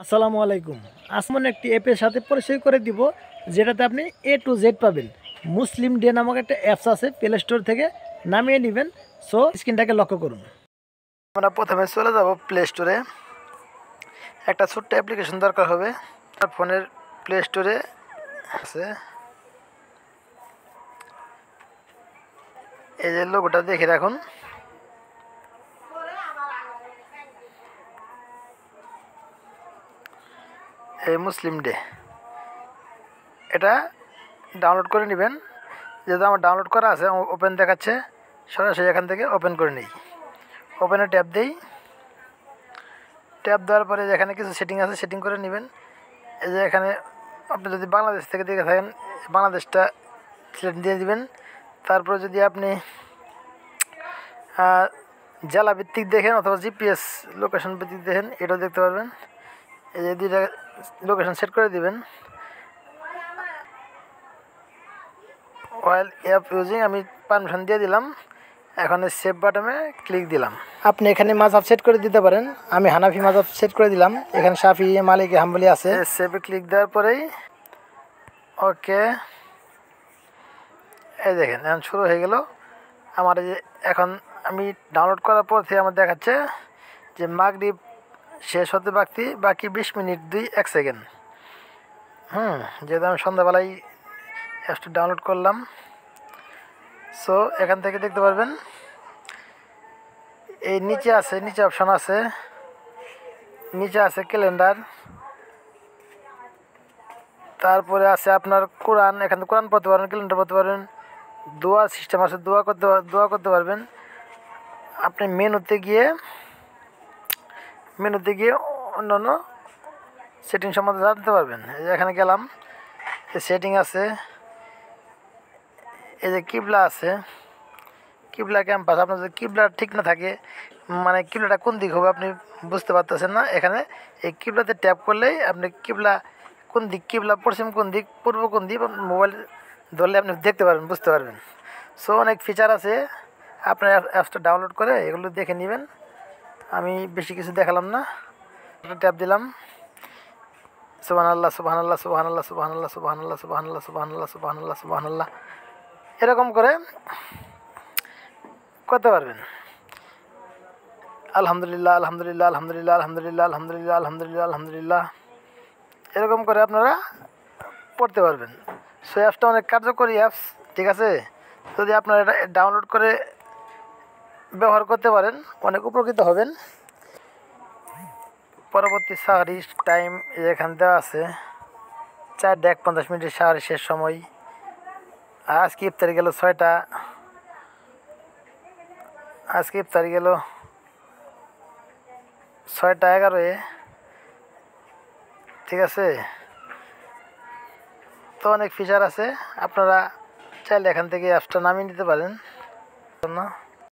আসসালামু আলাইকুম। আসমন একটি অ্যাপের সাথে পরিচয় করে দিব, যেটাতে আপনি A to Z পাবেন। মুসলিম ডে নামক একটা অ্যাপস আছে, প্লে স্টোর থেকে নামিয়ে নেবেন। সো স্ক্রিনটাকে লক্ষ্য করুন। আমরা প্রথমে চলে যাব প্লে স্টোরে। একটা ছোট্ট অ্যাপ্লিকেশন দরকার হবে। ফোনের প্লে স্টোরে আছে, এই যে লোগোটা দেখে রাখুন। এই মুসলিম ডে, এটা ডাউনলোড করে নেবেন। যেহেতু আমার ডাউনলোড করা আছে, ওপেন দেখাচ্ছে, সরাসরি এখান থেকে ওপেন করে নিই। ওপেনে ট্যাপ দিই। ট্যাপ দেওয়ার পরে যেখানে কিছু সেটিং আছে, সেটিং করে নেবেন। এই যে এখানে আপনি যদি বাংলাদেশ থেকে দেখে থাকেন, বাংলাদেশটা সিলেক্ট দিয়ে দিবেন। তারপরে যদি আপনি জেলা ভিত্তিক দেখেন অথবা জিপিএস লোকেশন ভিত্তিক দেখেন, এটাও দেখতে পারবেন। এই যে দুইটা লোকেশন সেট করে দিবেন। ওয়াইল অ্যাপ ইউজিং আমি পারমিশন দিয়ে দিলাম। এখন সেভ বাটনে ক্লিক দিলাম। আপনি এখানে মাযহাব সেট করে দিতে পারেন। আমি হানাফি মাযহাব সেট করে দিলাম। এখানে শাফি, মালিকি, হাম্বলি আছে। সেভে ক্লিক দেওয়ার পরেই ওকে, এই দেখেন এখন শুরু হয়ে গেল আমার। এই যে এখন আমি ডাউনলোড করার পর থেকে আমার দেখাচ্ছে যে মাগরিব শেষ হতে বাকি 20 মিনিট 2 সেকেন্ড। যেহেতু আমি সন্ধ্যাবেলায় অ্যাপসটি ডাউনলোড করলাম, সো এখান থেকে দেখতে পারবেন এই নিচে অপশন আছে, নিচে আছে ক্যালেন্ডার, তারপরে আছে আপনার কোরআন। এখান থেকে কোরআন পড়তে পারবেন, ক্যালেন্ডার পড়তে পারবেন। দোয়া সিস্টেম আছে, দোয়া করতে পারবেন। আপনি মেনুতে গিয়ে অন্যান্য সেটিং সম্বন্ধে জানতে পারবেন। এই যে এখানে গেলাম, এই সেটিং আছে, এই যে কিবলা আছে, কিবলা ক্যাম্পাস। আপনার যদি কিবলা ঠিক না থাকে, মানে কিবলাটা কোন দিক হবে আপনি বুঝতে পারতেছেন না, এখানে এই কিবলাতে ট্যাপ করলেই আপনি কিবলা কোন দিক, কিবলা পশ্চিম কোন দিক, পূর্ব কোন দিক, মোবাইল ধরলে আপনি দেখতে পারবেন, বুঝতে পারবেন। সো অনেক ফিচার আছে, আপনার অ্যাপসটা ডাউনলোড করে এগুলো দেখে নেবেন। আমি বেশি কিছু দেখালাম না। ট্যাপ দিলাম, সুবহানাল্লাহ সুবহানাল্লাহ সুবহানাল্লাহ সুবহানাল্লাহ সুবহানাল্লাহ সুবহানাল্লাহ সুবহানাল্লাহ সুবহানাল্লাহ সুবহানাল্লাহ, এরকম করে করতে পারবেন। আলহামদুলিল্লাহ আলহামদুলিল্লাহ আলহামদুলিল্লাহ আলহামদুলিল্লাহ আলহামদুলিল্লাহ আলহামদুলিল্লাহ আলহামদুলিল্লাহ, এরকম করে আপনারা পড়তে পারবেন। সো অ্যাপসটা অনেক কার্যকরী অ্যাপস, ঠিক আছে। যদি আপনারা এটা ডাউনলোড করে ব্যবহার করতে পারেন, অনেক উপকৃত হবেন। পরবর্তী সাহারি টাইম এখানে দেওয়া আছে, 4:51 সাহারি শেষ সময়। আজকে ইফতারি গেল 6টা, আজকে ইফতারি গেল 6:11, ঠিক আছে। তো অনেক ফিচার আছে, আপনারা চাইলে এখান থেকে অ্যাপসটা নামিয়ে নিতে পারেন।